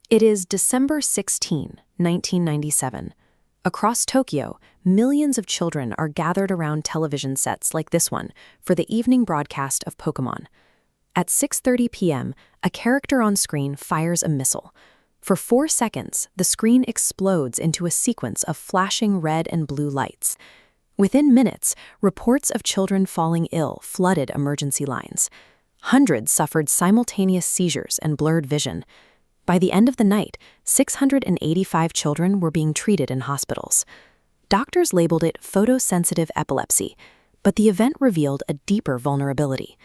It is December 16, 1997. Across Tokyo, millions of children are gathered around television sets like this one for the evening broadcast of Pokémon. At 6:30 p.m., a character on screen fires a missile. For 4 seconds, the screen explodes into a sequence of flashing red and blue lights. Within minutes, reports of children falling ill flooded emergency lines. Hundreds suffered simultaneous seizures and blurred vision. By the end of the night, 685 children were being treated in hospitals. Doctors labeled it photosensitive epilepsy, but the event revealed a deeper vulnerability.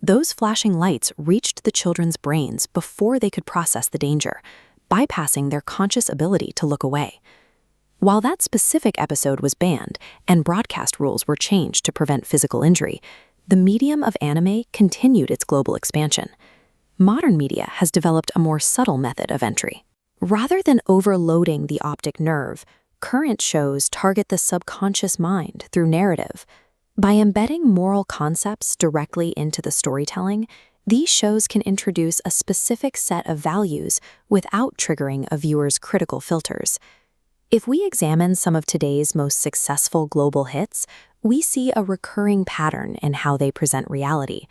Those flashing lights reached the children's brains before they could process the danger, bypassing their conscious ability to look away. While that specific episode was banned and broadcast rules were changed to prevent physical injury, the medium of anime continued its global expansion. Modern media has developed a more subtle method of entry. Rather than overloading the optic nerve, current shows target the subconscious mind through narrative. By embedding moral concepts directly into the storytelling, these shows can introduce a specific set of values without triggering a viewer's critical filters. If we examine some of today's most successful global hits, we see a recurring pattern in how they present reality.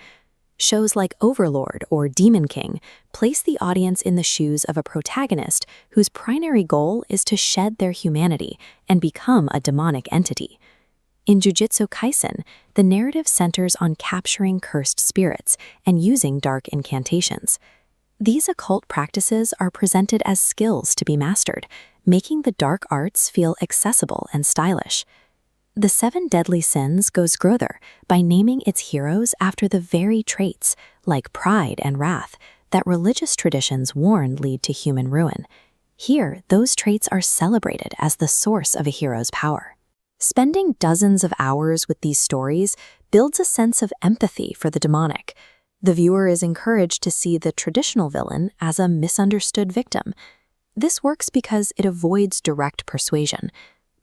Shows like Overlord or Demon King place the audience in the shoes of a protagonist whose primary goal is to shed their humanity and become a demonic entity. In Jujutsu Kaisen, the narrative centers on capturing cursed spirits and using dark incantations. These occult practices are presented as skills to be mastered, making the dark arts feel accessible and stylish. The Seven Deadly Sins goes further by naming its heroes after the very traits, like pride and wrath, that religious traditions warn lead to human ruin. Here, those traits are celebrated as the source of a hero's power. Spending dozens of hours with these stories builds a sense of empathy for the demonic. The viewer is encouraged to see the traditional villain as a misunderstood victim. This works because it avoids direct persuasion.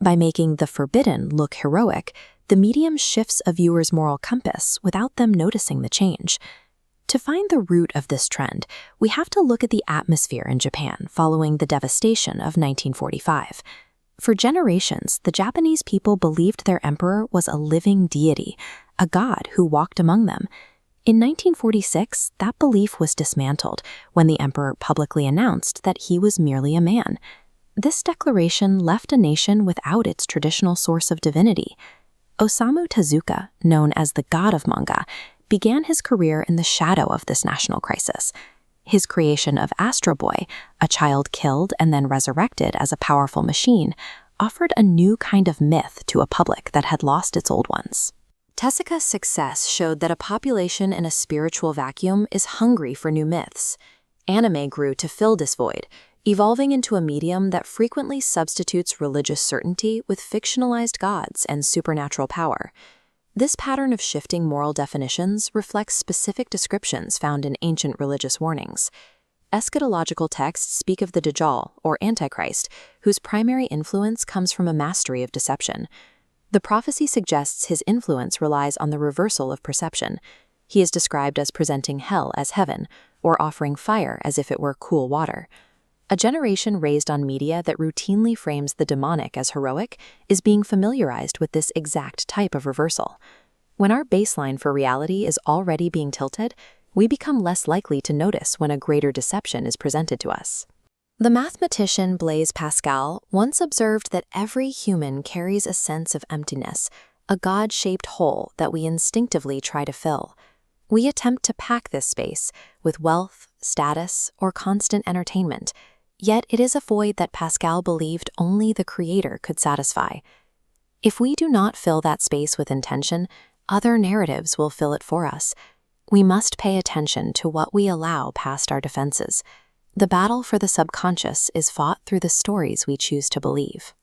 By making the forbidden look heroic, the medium shifts a viewer's moral compass without them noticing the change. To find the root of this trend, we have to look at the atmosphere in Japan following the devastation of 1945. For generations, the Japanese people believed their emperor was a living deity, a god who walked among them. In 1946, that belief was dismantled when the emperor publicly announced that he was merely a man. This declaration left a nation without its traditional source of divinity. Osamu Tezuka, known as the god of manga, began his career in the shadow of this national crisis. His creation of Astro Boy, a child killed and then resurrected as a powerful machine, offered a new kind of myth to a public that had lost its old ones. Tezuka's success showed that a population in a spiritual vacuum is hungry for new myths. Anime grew to fill this void, evolving into a medium that frequently substitutes religious certainty with fictionalized gods and supernatural power. This pattern of shifting moral definitions reflects specific descriptions found in ancient religious warnings. Eschatological texts speak of the Dajjal, or Antichrist, whose primary influence comes from a mastery of deception. The prophecy suggests his influence relies on the reversal of perception. He is described as presenting hell as heaven, or offering fire as if it were cool water. A generation raised on media that routinely frames the demonic as heroic is being familiarized with this exact type of reversal. When our baseline for reality is already being tilted, we become less likely to notice when a greater deception is presented to us. The mathematician Blaise Pascal once observed that every human carries a sense of emptiness, a God-shaped hole that we instinctively try to fill. We attempt to pack this space with wealth, status, or constant entertainment. Yet it is a void that Pascal believed only the Creator could satisfy. If we do not fill that space with intention, other narratives will fill it for us. We must pay attention to what we allow past our defenses. The battle for the subconscious is fought through the stories we choose to believe.